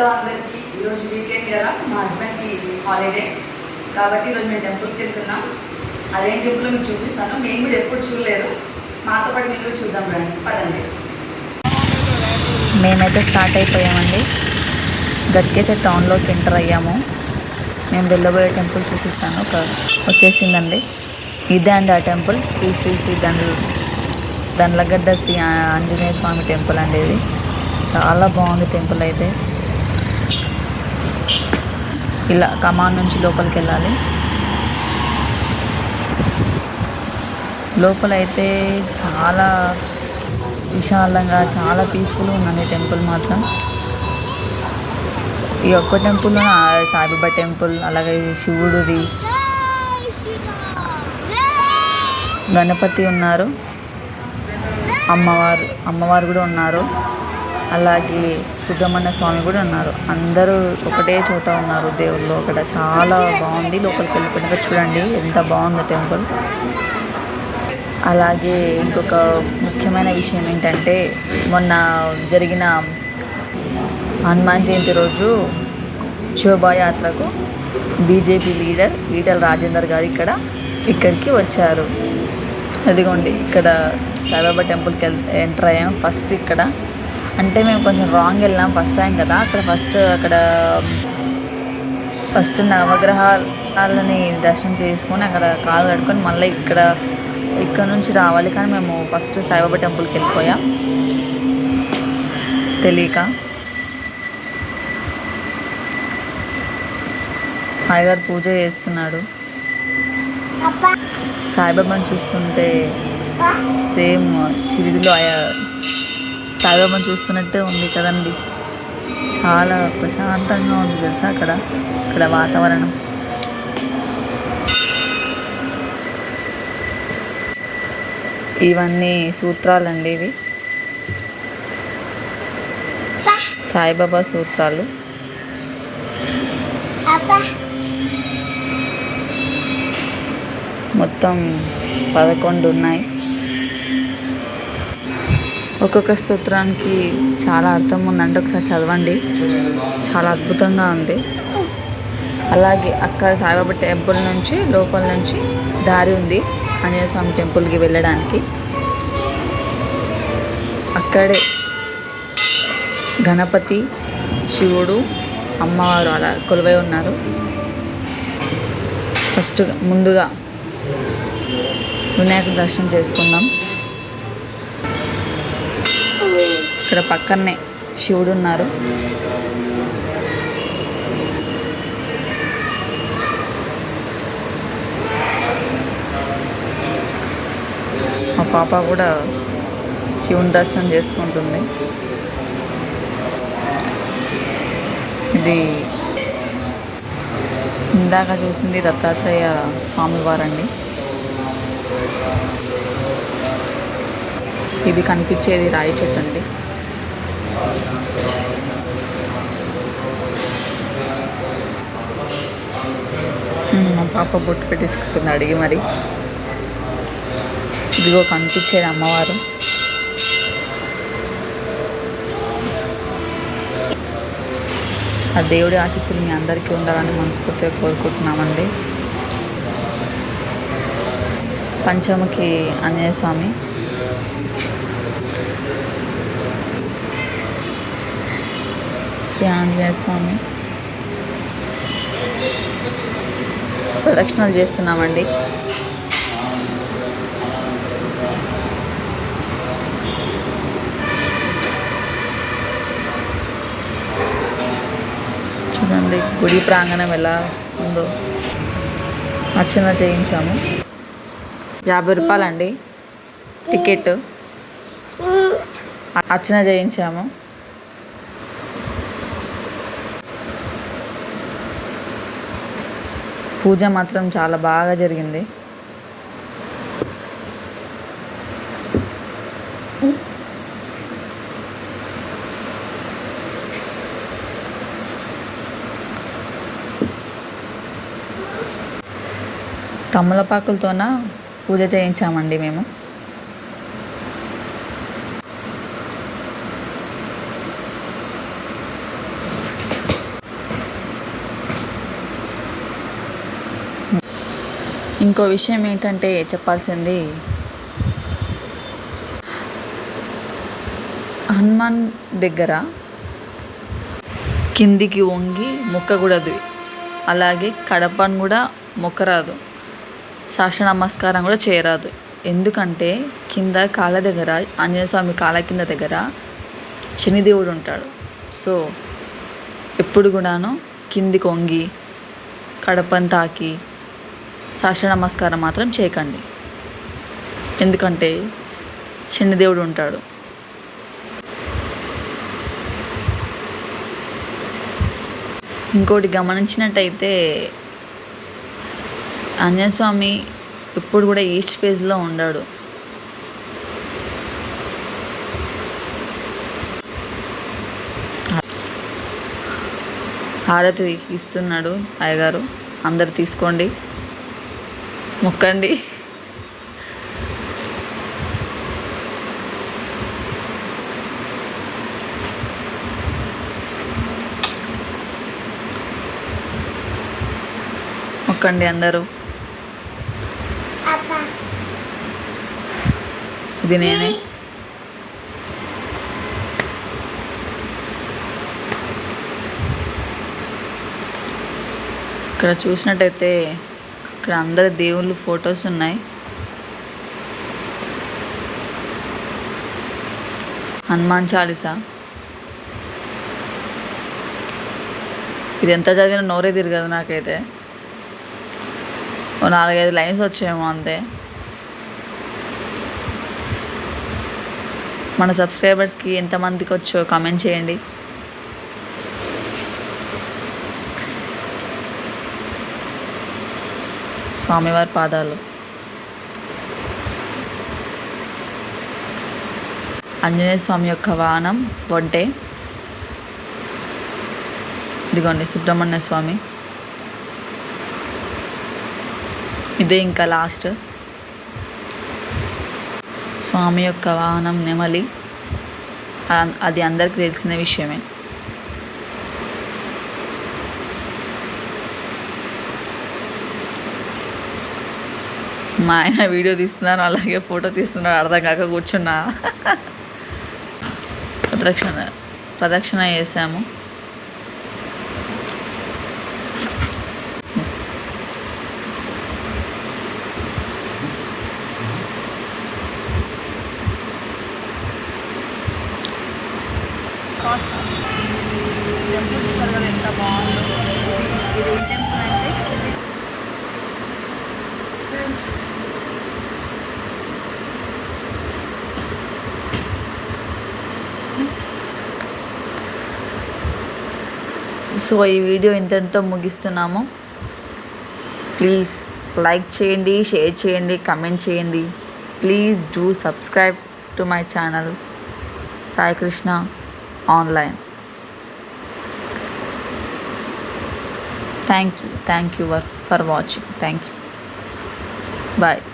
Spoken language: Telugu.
హలో అందరికీ, ఈరోజు వీకెండ్ కదా, మా హస్బెండ్కి హాలిడే కాబట్టి ఈరోజు మేము టెంపుల్కి వెళ్తున్నాం. అదేం టెంపుల్ మీకు చూపిస్తాను. మేము కూడా ఎప్పుడు చూడలేదు, మాతో పాటు మీరు చూద్దాం రండి, పదండి. మేమైతే స్టార్ట్ అయిపోయామండి. గట్కేసర్ టౌన్లోకి ఎంటర్ అయ్యాము. మేము వెళ్ళబోయే టెంపుల్ చూపిస్తాను. వచ్చేసిందండి, ఇదే అండి ఆ టెంపుల్. శ్రీ శ్రీ శ్రీ దండ్లగడ్డ శ్రీ ఆంజనేయ స్వామి టెంపుల్ అండి. ఇది చాలా బాగుంది టెంపుల్ అయితే. ఇలా కమాన్ నుంచి లోపలికి వెళ్ళాలి. లోపలైతే చాలా విశాలంగా, చాలా పీస్ఫుల్గా ఉందండి టెంపుల్ మాత్రం. ఈ ఒక్క టెంపుల్లో సాయిబాబా టెంపుల్, అలాగే శివుడిది, గణపతి ఉన్నారు, అమ్మవారు కూడా ఉన్నారు, అలాగే సుబ్రహ్మణ్య స్వామి కూడా ఉన్నారు. అందరూ ఒకటే చోట ఉన్నారు దేవుళ్ళు. అక్కడ చాలా బాగుంది. లోపలికి వెళ్ళిపోయినాక చూడండి ఎంత బాగుందో టెంపుల్. అలాగే ఇంకొక ముఖ్యమైన విషయం ఏంటంటే, మొన్న జరిగిన హనుమాన్ జయంతి రోజు శోభాయాత్రకు బీజేపీ లీడర్ ఈటల రాజేందర్ గారు ఇక్కడికి వచ్చారు. అదిగోండి, ఇక్కడ సాయిబాబా టెంపుల్కి ఎంటర్ అయ్యాం. ఫస్ట్ ఇక్కడ అంటే మేము కొంచెం రాంగ్ వెళ్ళాం, ఫస్ట్ టైం కదా. ఫస్ట్ నవగ్రహాలని దర్శనం చేసుకొని అక్కడ కాలు కడుక్కొని మళ్ళీ ఇక్కడ నుంచి రావాలి. కానీ మేము ఫస్ట్ సాయిబాబా టెంపుల్కి వెళ్ళిపోయాం తెలియక. అయ్యగారు పూజ చేస్తున్నాడు. సాయిబాబాని చూస్తుంటే సేమ్ షిరిడిలో సాయిబాబాని చూస్తున్నట్టే ఉంది కదండి. చాలా ప్రశాంతంగా ఉంది తెలుసా అక్కడ వాతావరణం. ఇవన్నీ సూత్రాలండి, ఇవి సాయిబాబా సూత్రాలు. మొత్తం 11 ఉన్నాయి. ఒక్కొక్క స్తోత్రానికి చాలా అర్థం ఉందంటే ఒకసారి చదవండి, చాలా అద్భుతంగా ఉంది. అలాగే అక్కడ సాయిబాబా టెంపుల్ నుంచి లోపల నుంచి దారి ఉంది ఆంజనేయ స్వామి టెంపుల్కి వెళ్ళడానికి. అక్కడే గణపతి, శివుడు, అమ్మవారు అలా కొలువై ఉన్నారు. ముందుగా వినాయకుడి దర్శనం చేసుకుందాం. ఇక్కడ పక్కనే శివుడు ఉన్నారు. మా పాప కూడా శివుని దర్శనం చేసుకుంటుంది. ఇది ఇందాక చూసింది దత్తాత్రేయ స్వామివారండి. ఇది కనిపించేది రాయి చెట్టు అండి. మా పాప బొట్టు పెట్టించుకుంటుంది అడిగి మరి. ఇదిగో కనిపించేది అమ్మవారు. ఆ దేవుడి ఆశీస్సులు మీ అందరికీ ఉండాలని మనస్ఫూర్తిగా కోరుకుంటున్నామండి. పంచముఖి ఆంజనేయ స్వామి, శ్రీ ఆంజనేయ స్వామి ప్రదక్షిణలు చేస్తున్నామండి. చూడండి గుడి ప్రాంగణం ఎలా ఉందో. అర్చన చేయించాము. 50 రూపాయలండి టికెట్. అర్చన చేయించాము. పూజ మాత్రం చాలా బాగా జరిగింది. తమలపాకులతోన పూజ చేయించామండి మేము. ఇంకో విషయం ఏంటంటే చెప్పాల్సింది, హనుమాన్ దగ్గర కిందికి వంగి మొక్కకూడదు, అలాగే కడపను కూడా మొక్కరాదు, సాష్టాంగ నమస్కారం కూడా చేయరాదు. ఎందుకంటే కింద కాళ్ళ దగ్గర, ఆంజనేయ స్వామి కాళ్ళ కింద దగ్గర శనిదేవుడు ఉంటాడు. సో ఎప్పుడు కూడాను కిందికి వంగి కడపను తాకి సాష్టాంగ నమస్కారం మాత్రం చేయకండి, ఎందుకంటే శనిదేవుడు ఉంటాడు. ఇంకోటి గమనించినట్టయితే ఆంజనేయ స్వామి ఎప్పుడు కూడా ఈస్ట్ ఫేజ్లో ఉండాడు. హారతి ఇస్తున్నాడు అయ్యగారు, అందరు తీసుకోండి, మొక్కండి. మొక్కండి అందరూ. ఇది నేనే. ఇక్కడ చూసినట్టయితే ఇక్కడ అందరి దేవుళ్ళు ఫొటోస్ ఉన్నాయి. హనుమాన్ చాలీసా, ఇది ఎంత చదివినా నోరే తిరగదు నాకైతే. ఓ 4-5 లైన్స్ వచ్చాయేమో అంతే. మన సబ్స్క్రైబర్స్కి ఎంతమందికి వచ్చో కామెంట్ చేయండి. స్వామివారి పాదాలు, ఆంజనేయ స్వామి యొక్క వాహనం ఒంటె. ఇదిగోండి సుబ్రహ్మణ్య స్వామి. ఇదే ఇంకా లాస్ట్. స్వామి యొక్క వాహనం నెమలి, అది అందరికీ తెలిసిన విషయమే. మా ఆయన వీడియో తీస్తున్నారు, అలాగే ఫోటో తీస్తున్నారు, అర్థం కాక కూర్చున్నా. ప్రదక్షిణ చేసాము. టెంపుల్ చూస్తారు కదా ఎంత బాగుందో. ఇది ఏ టెంపుల్ అంటే సో ఈ వీడియో ఇంతటితో ముగిస్తున్నాము. ప్లీజ్ లైక్ చేయండి, షేర్ చేయండి, కమెంట్ చేయండి. Please do subscribe to my channel Sai Krishna online. Thank you for watching. Thank you. Bye.